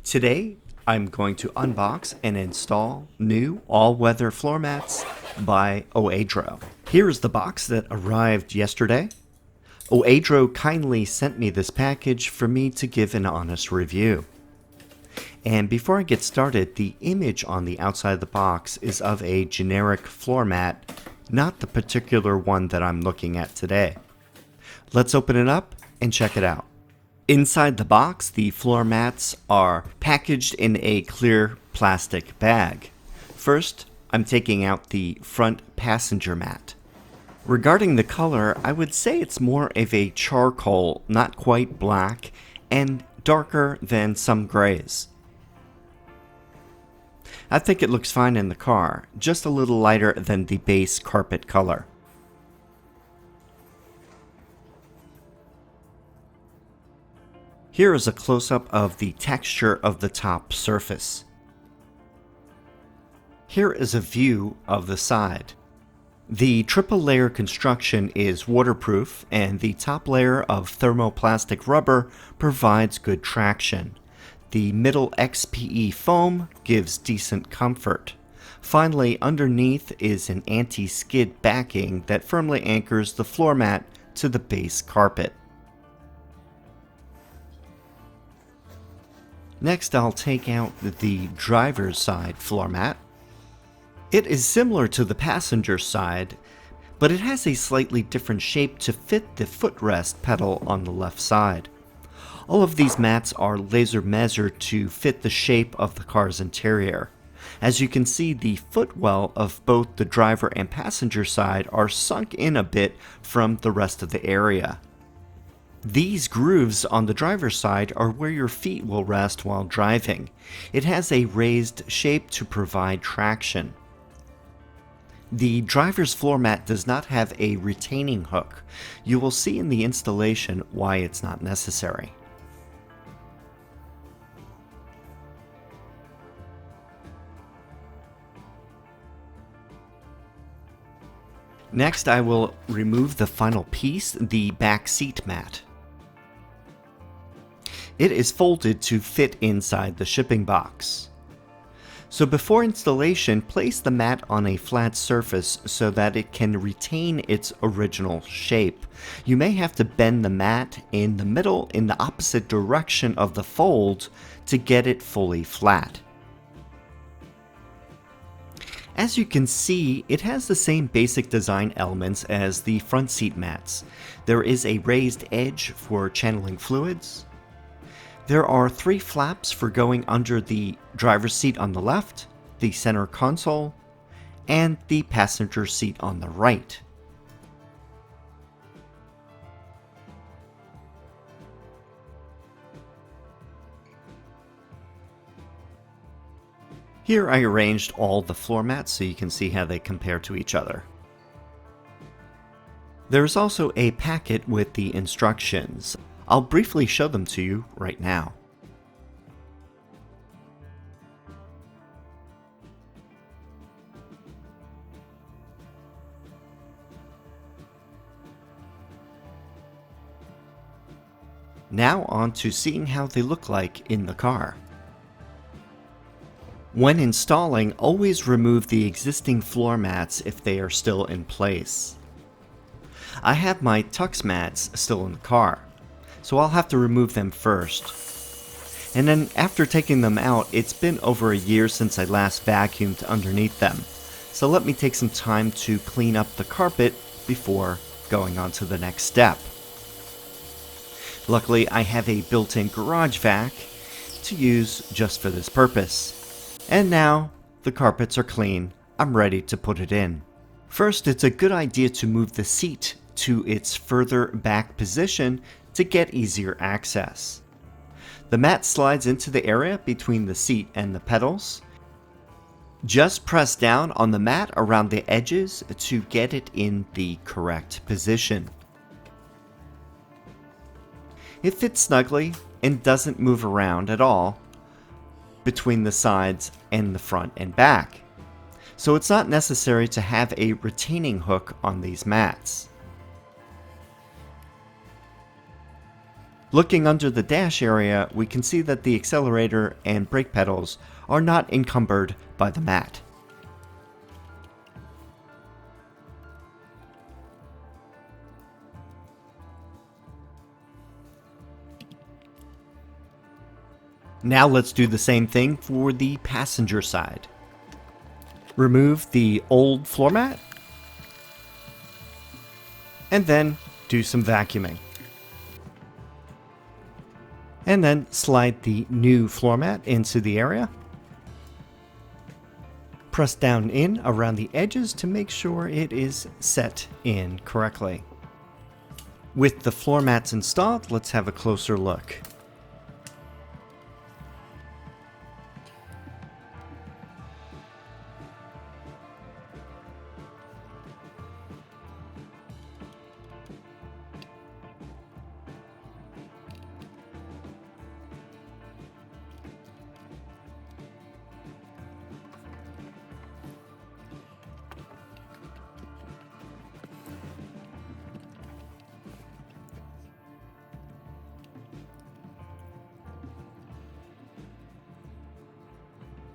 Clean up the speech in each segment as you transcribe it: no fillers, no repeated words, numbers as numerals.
Today, I'm going to unbox and install new all-weather floor mats by OEDRO. Here is the box that arrived yesterday. OEDRO kindly sent me this package for me to give an honest review. And before I get started, the image on the outside of the box is of a generic floor mat, not the particular one that I'm looking at today. Let's open it up and check it out. Inside the box, the floor mats are packaged in a clear plastic bag. First, I'm taking out the front passenger mat. Regarding the color, I would say it's more of a charcoal, not quite black, and darker than some grays. I think it looks fine in the car, just a little lighter than the base carpet color. Here is a close-up of the texture of the top surface. Here is a view of the side. The triple layer construction is waterproof, and the top layer of thermoplastic rubber provides good traction. The middle XPE foam gives decent comfort. Finally, underneath is an anti-skid backing that firmly anchors the floor mat to the base carpet. Next, I'll take out the driver's side floor mat. It is similar to the passenger side, but it has a slightly different shape to fit the footrest pedal on the left side. All of these mats are laser measured to fit the shape of the car's interior. As you can see, the footwell of both the driver and passenger side are sunk in a bit from the rest of the area. These grooves on the driver's side are where your feet will rest while driving. It has a raised shape to provide traction. The driver's floor mat does not have a retaining hook. You will see in the installation why it's not necessary. Next, I will remove the final piece, the back seat mat. It is folded to fit inside the shipping box. So before installation, place the mat on a flat surface so that it can retain its original shape. You may have to bend the mat in the middle in the opposite direction of the fold to get it fully flat. As you can see, it has the same basic design elements as the front seat mats. There is a raised edge for channeling fluids. There are 3 flaps for going under the driver's seat on the left, the center console, and the passenger seat on the right. Here I arranged all the floor mats so you can see how they compare to each other. There is also a packet with the instructions. I'll briefly show them to you right now. Now on to seeing how they look like in the car. When installing, always remove the existing floor mats if they are still in place. I have my tux mats still in the car, so I'll have to remove them first. And then after taking them out, it's been over a year since I last vacuumed underneath them, so let me take some time to clean up the carpet before going on to the next step. Luckily, I have a built-in garage vac to use just for this purpose. And now, the carpets are clean. I'm ready to put it in. First, it's a good idea to move the seat to its further back position to get easier access. The mat slides into the area between the seat and the pedals. Just press down on the mat around the edges to get it in the correct position. It fits snugly and doesn't move around at all between the sides and the front and back. So it's not necessary to have a retaining hook on these mats. Looking under the dash area, we can see that the accelerator and brake pedals are not encumbered by the mat. Now let's do the same thing for the passenger side. Remove the old floor mat, and then do some vacuuming. And then slide the new floor mat into the area. Press down in around the edges to make sure it is set in correctly. With the floor mats installed, let's have a closer look.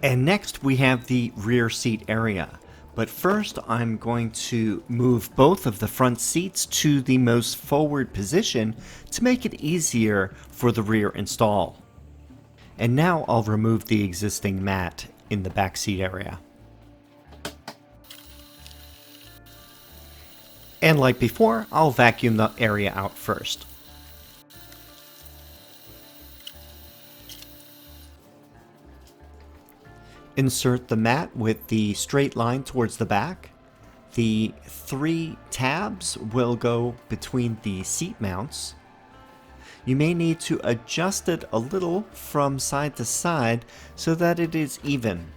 And next we have the rear seat area. But first I'm going to move both of the front seats to the most forward position to make it easier for the rear install. And now I'll remove the existing mat in the back seat area. And like before, I'll vacuum the area out first. Insert the mat with the straight line towards the back. The 3 tabs will go between the seat mounts. You may need to adjust it a little from side to side so that it is even.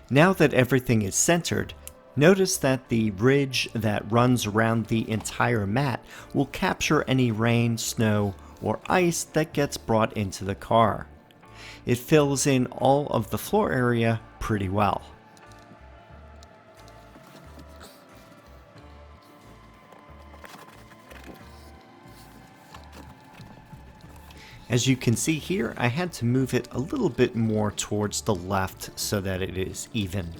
Now that everything is centered, notice that the ridge that runs around the entire mat will capture any rain, snow, or ice that gets brought into the car. It fills in all of the floor area pretty well. As you can see here, I had to move it a little bit more towards the left so that it is even.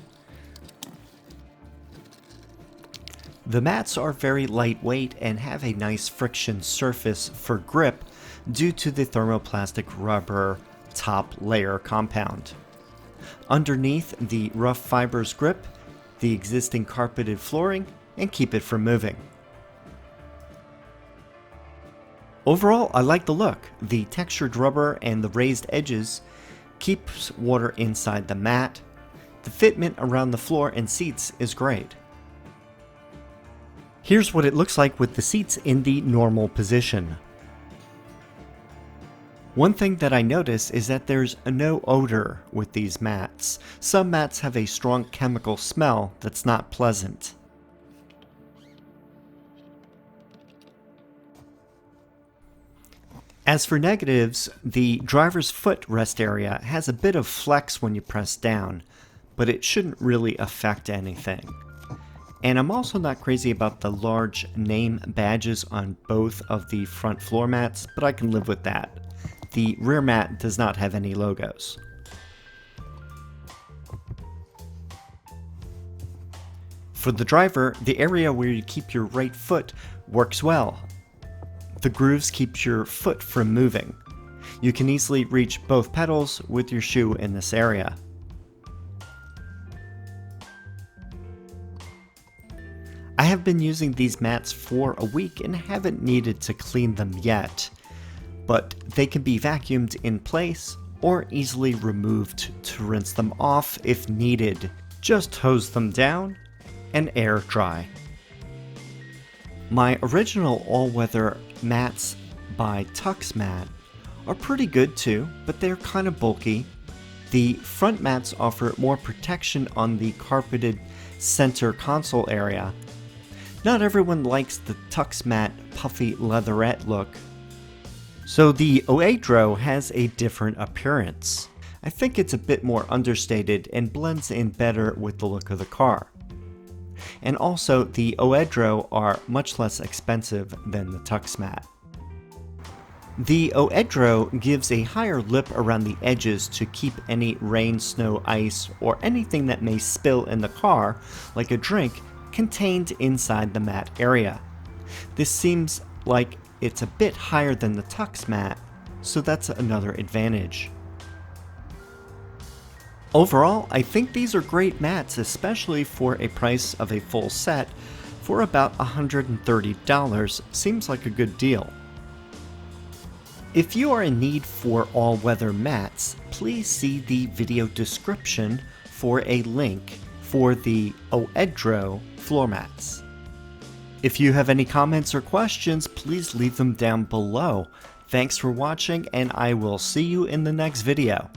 The mats are very lightweight and have a nice friction surface for grip due to the thermoplastic rubber top layer compound. Underneath the rough fibers grip the existing carpeted flooring and keep it from moving. Overall, I like the look. The textured rubber and the raised edges keeps water inside the mat. The fitment around the floor and seats is great. Here's what it looks like with the seats in the normal position. One thing that I notice is that there's no odor with these mats. Some mats have a strong chemical smell that's not pleasant. As for negatives, the driver's foot rest area has a bit of flex when you press down, but it shouldn't really affect anything. And I'm also not crazy about the large name badges on both of the front floor mats, but I can live with that. The rear mat does not have any logos. For the driver, the area where you keep your right foot works well. The grooves keep your foot from moving. You can easily reach both pedals with your shoe in this area. I have been using these mats for a week and haven't needed to clean them yet, but they can be vacuumed in place or easily removed to rinse them off if needed. Just hose them down and air dry. My original all-weather mats by TuxMat are pretty good too, but they're kind of bulky. The front mats offer more protection on the carpeted center console area. Not everyone likes the TuxMat puffy leatherette look, so the OEDRO has a different appearance. I think it's a bit more understated and blends in better with the look of the car. and also the OEDRO are much less expensive than the Tux mat. The OEDRO gives a higher lip around the edges to keep any rain, snow, ice, or anything that may spill in the car, like a drink, contained inside the mat area. This seems like it's a bit higher than the Tux mat, so that's another advantage. Overall, I think these are great mats, especially for a price of a full set. For about $130, seems like a good deal. If you are in need for all-weather mats, please see the video description for a link for the OEDRO floor mats. If you have any comments or questions, please leave them down below. Thanks for watching, and I will see you in the next video.